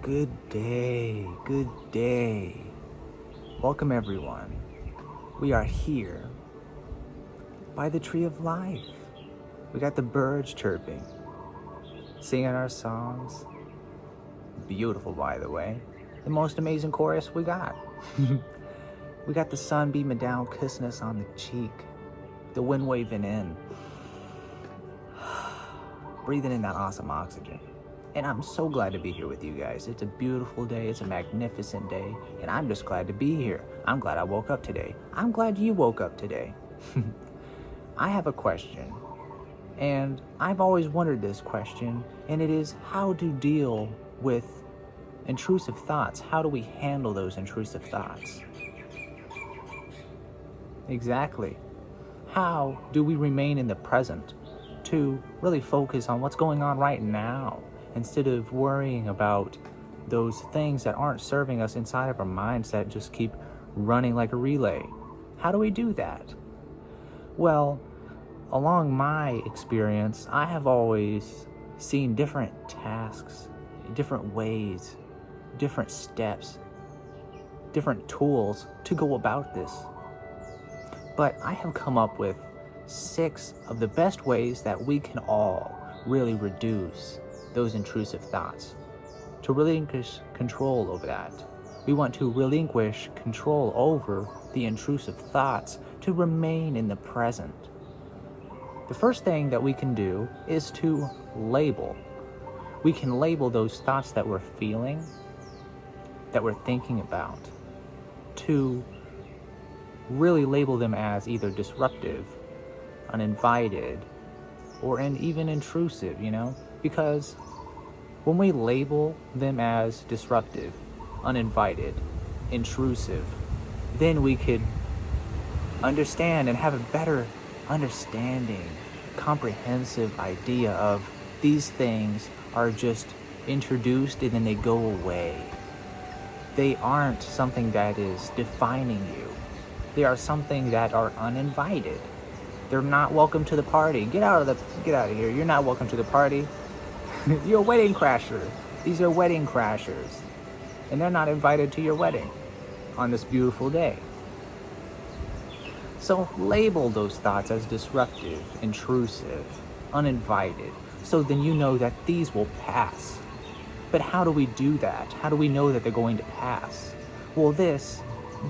Good day, good day. Welcome everyone. We are here by the tree of life. We got the birds chirping, singing our songs. Beautiful, by the way. The most amazing chorus we got. We got the sun beaming down, kissing us on the cheek. The wind waving in. Breathing in that awesome oxygen. And I'm so glad to be here with you guys. It's a beautiful day. It's a magnificent day. And I'm just glad to be here. I'm glad I woke up today. I'm glad you woke up today. I have a question. And I've always wondered this question. And it is how to deal with intrusive thoughts. How do we handle those intrusive thoughts? Exactly. How do we remain in the present to really focus on what's going on right now, instead of worrying about those things that aren't serving us inside of our minds that just keep running like a relay? How do we do that? Well, along my experience, I have always seen different tasks, different ways, different steps, different tools to go about this. But I have come up with 6 of the best ways that we can all really reduce those intrusive thoughts, to relinquish control over that. We want to relinquish control over the intrusive thoughts to remain in the present. The first thing that we can do is to label. We can label those thoughts that we're feeling, that we're thinking about, to really label them as either disruptive, uninvited, or even intrusive, because when we label them as disruptive, uninvited, intrusive, then we could understand and have a better understanding, comprehensive idea of these things are just introduced and then they go away. They aren't something that is defining you. They are something that are uninvited. They're not welcome to the party. Get out of here. You're not welcome to the party. You're a wedding crasher. These are wedding crashers. And they're not invited to your wedding on this beautiful day. So label those thoughts as disruptive, intrusive, uninvited, so then you know that these will pass. But how do we do that? How do we know that they're going to pass? Well, this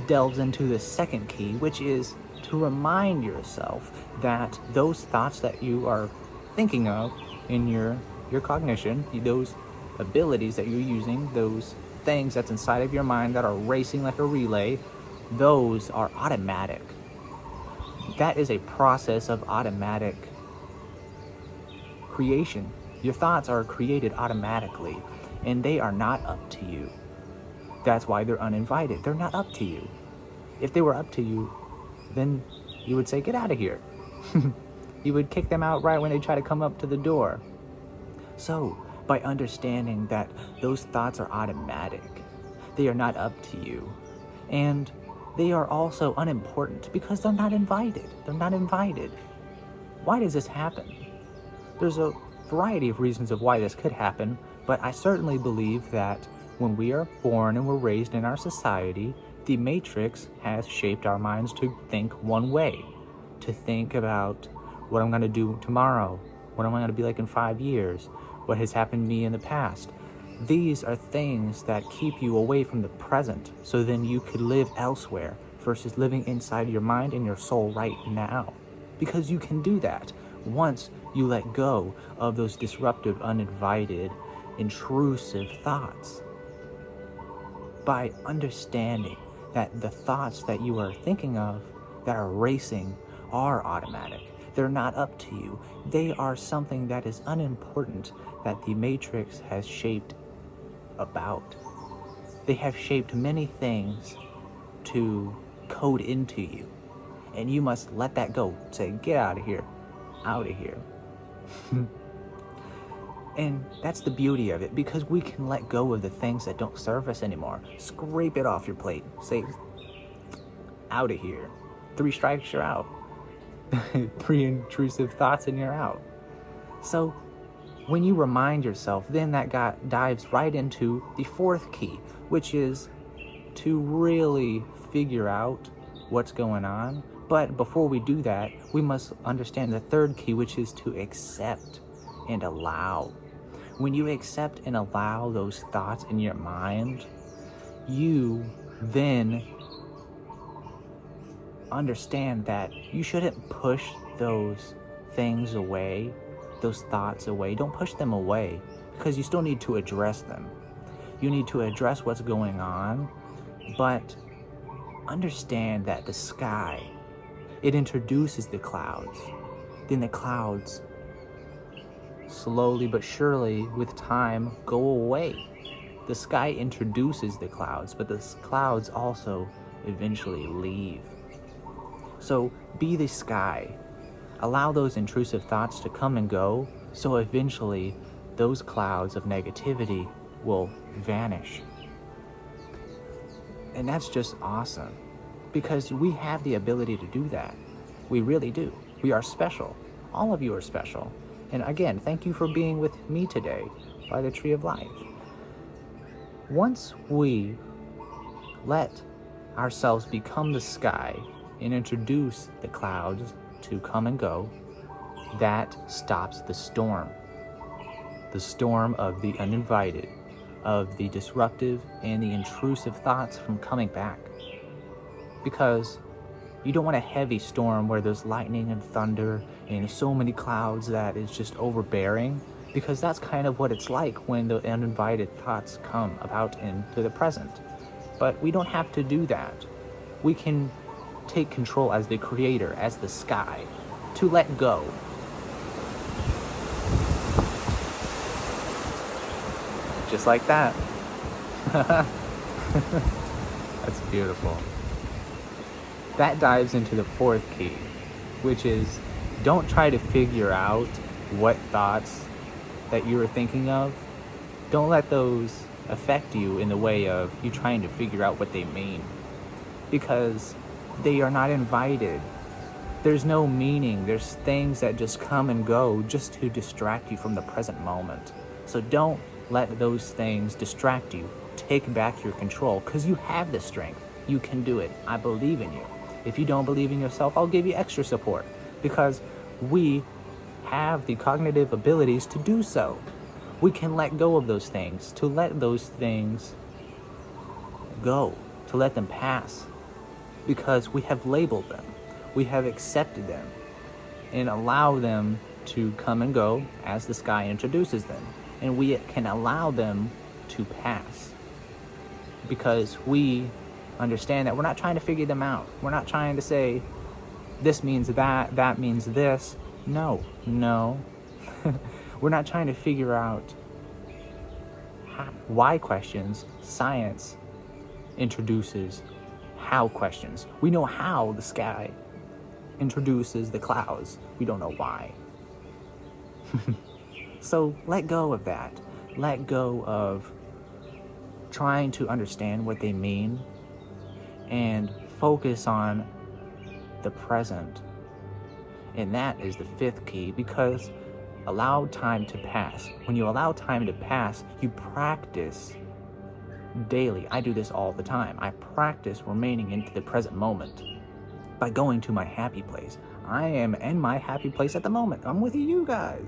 delves into the second key, which is to remind yourself that those thoughts that you are thinking of in your cognition, those abilities that you're using, those things that's inside of your mind that are racing like a relay, those are automatic. That is a process of automatic creation. Your thoughts are created automatically, and they are not up to you. That's why they're uninvited. They're not up to you. If they were up to you, then you would say, get out of here. You would kick them out right when they try to come up to the door. So, by understanding that those thoughts are automatic, they are not up to you, and they are also unimportant because they're not invited. They're not invited. Why does this happen? There's a variety of reasons of why this could happen, but I certainly believe that when we are born and we're raised in our society, the matrix has shaped our minds to think one way, to think about what I'm going to do tomorrow, what am I going to be like in 5 years, what has happened to me in the past. These are things that keep you away from the present, so then you could live elsewhere versus living inside your mind and your soul right now. Because you can do that once you let go of those disruptive, uninvited, intrusive thoughts. By understanding that the thoughts that you are thinking of that are racing are automatic. They're not up to you. They are something that is unimportant that the matrix has shaped about. They have shaped many things to code into you. And you must let that go. Say, get out of here. Out of here. And that's the beauty of it, because we can let go of the things that don't serve us anymore. Scrape it off your plate. Say, out of here. 3 strikes, you're out. 3 intrusive thoughts and you're out. So when you remind yourself, then that dives right into the fourth key, which is to really figure out what's going on. But before we do that, we must understand the third key, which is to accept and allow. When you accept and allow those thoughts in your mind, you then understand that you shouldn't push those things away, those thoughts away. Don't push them away, because you still need to address them. You need to address what's going on, but understand that the sky, it introduces the clouds. Then the clouds, slowly but surely, with time, go away. The sky introduces the clouds, but the clouds also eventually leave. So be the sky. Allow those intrusive thoughts to come and go, so eventually those clouds of negativity will vanish. And that's just awesome, because we have the ability to do that. We really do. We are special. All of you are special. And again, thank you for being with me today by the Tree of Life. Once we let ourselves become the sky and introduce the clouds to come and go, that stops the storm of the uninvited, of the disruptive and the intrusive thoughts from coming back. Because you don't want a heavy storm where there's lightning and thunder and so many clouds that it's just overbearing, because that's kind of what it's like when the uninvited thoughts come about into the present. But we don't have to do that. We can take control as the creator, as the sky, to let go. Just like that. That's beautiful. That dives into the fourth key, which is don't try to figure out what thoughts that you are thinking of. Don't let those affect you in the way of you trying to figure out what they mean, because they are not invited. There's no meaning. There's things that just come and go just to distract you from the present moment. So don't let those things distract you. Take back your control, because you have the strength. You can do it. I believe in you. If you don't believe in yourself, I'll give you extra support, because we have the cognitive abilities to do so. We can let go of those things, to let those things go, to let them pass, because we have labeled them. We have accepted them and allow them to come and go as the sky introduces them. And we can allow them to pass, because we understand that we're not trying to figure them out. We're not trying to say, this means that, that means this. No. We're not trying to figure out why questions. Science introduces how questions. We know how the sky introduces the clouds. We don't know why. So let go of that. Let go of trying to understand what they mean, and focus on the present. And that is the fifth key, because allow time to pass. When you allow time to pass, you practice daily. I do this all the time. I practice remaining into the present moment by going to my happy place. I am in my happy place at the moment. I'm with you guys.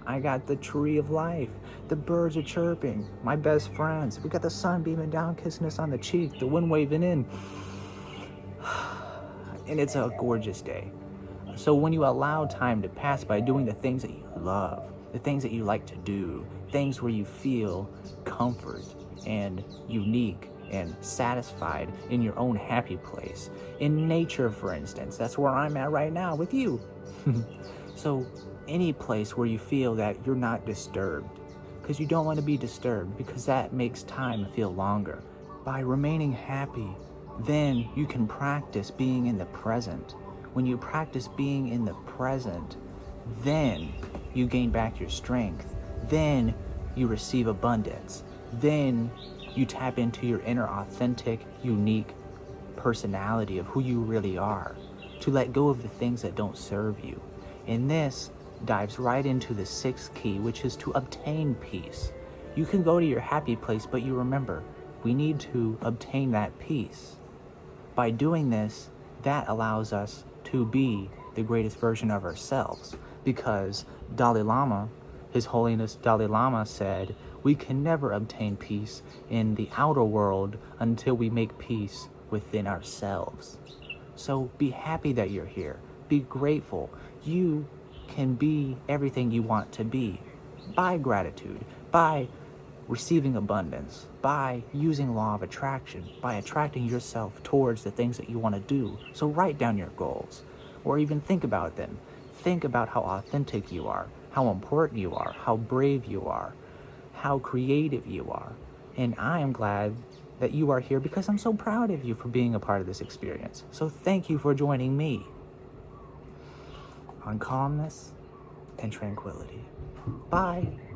I got the tree of life. The birds are chirping. My best friends. We got the sun beaming down, kissing us on the cheek. The wind waving in. And it's a gorgeous day. So when you allow time to pass by doing the things that you love, the things that you like to do, things where you feel comfort and unique and satisfied in your own happy place. In nature, for instance, that's where I'm at right now with you. So any place where you feel that you're not disturbed, because you don't want to be disturbed, because that makes time feel longer. By remaining happy, then you can practice being in the present. When you practice being in the present, then you gain back your strength. Then you receive abundance. Then you tap into your inner authentic, unique personality of who you really are, to let go of the things that don't serve you. And this dives right into the sixth key, which is to obtain peace. You can go to your happy place, but you remember, we need to obtain that peace. By doing this, that allows us to be the greatest version of ourselves, because Dalai Lama, His Holiness Dalai Lama, said we can never obtain peace in the outer world until we make peace within ourselves. So be happy that you're here. Be grateful. You can be everything you want to be by gratitude, by receiving abundance, by using law of attraction, by attracting yourself towards the things that you want to do. So write down your goals, or even think about them. Think about how authentic you are, how important you are, how brave you are, how creative you are. And I am glad that you are here because I'm so proud of you for being a part of this experience. So thank you for joining me on Calmness and Tranquility. Bye.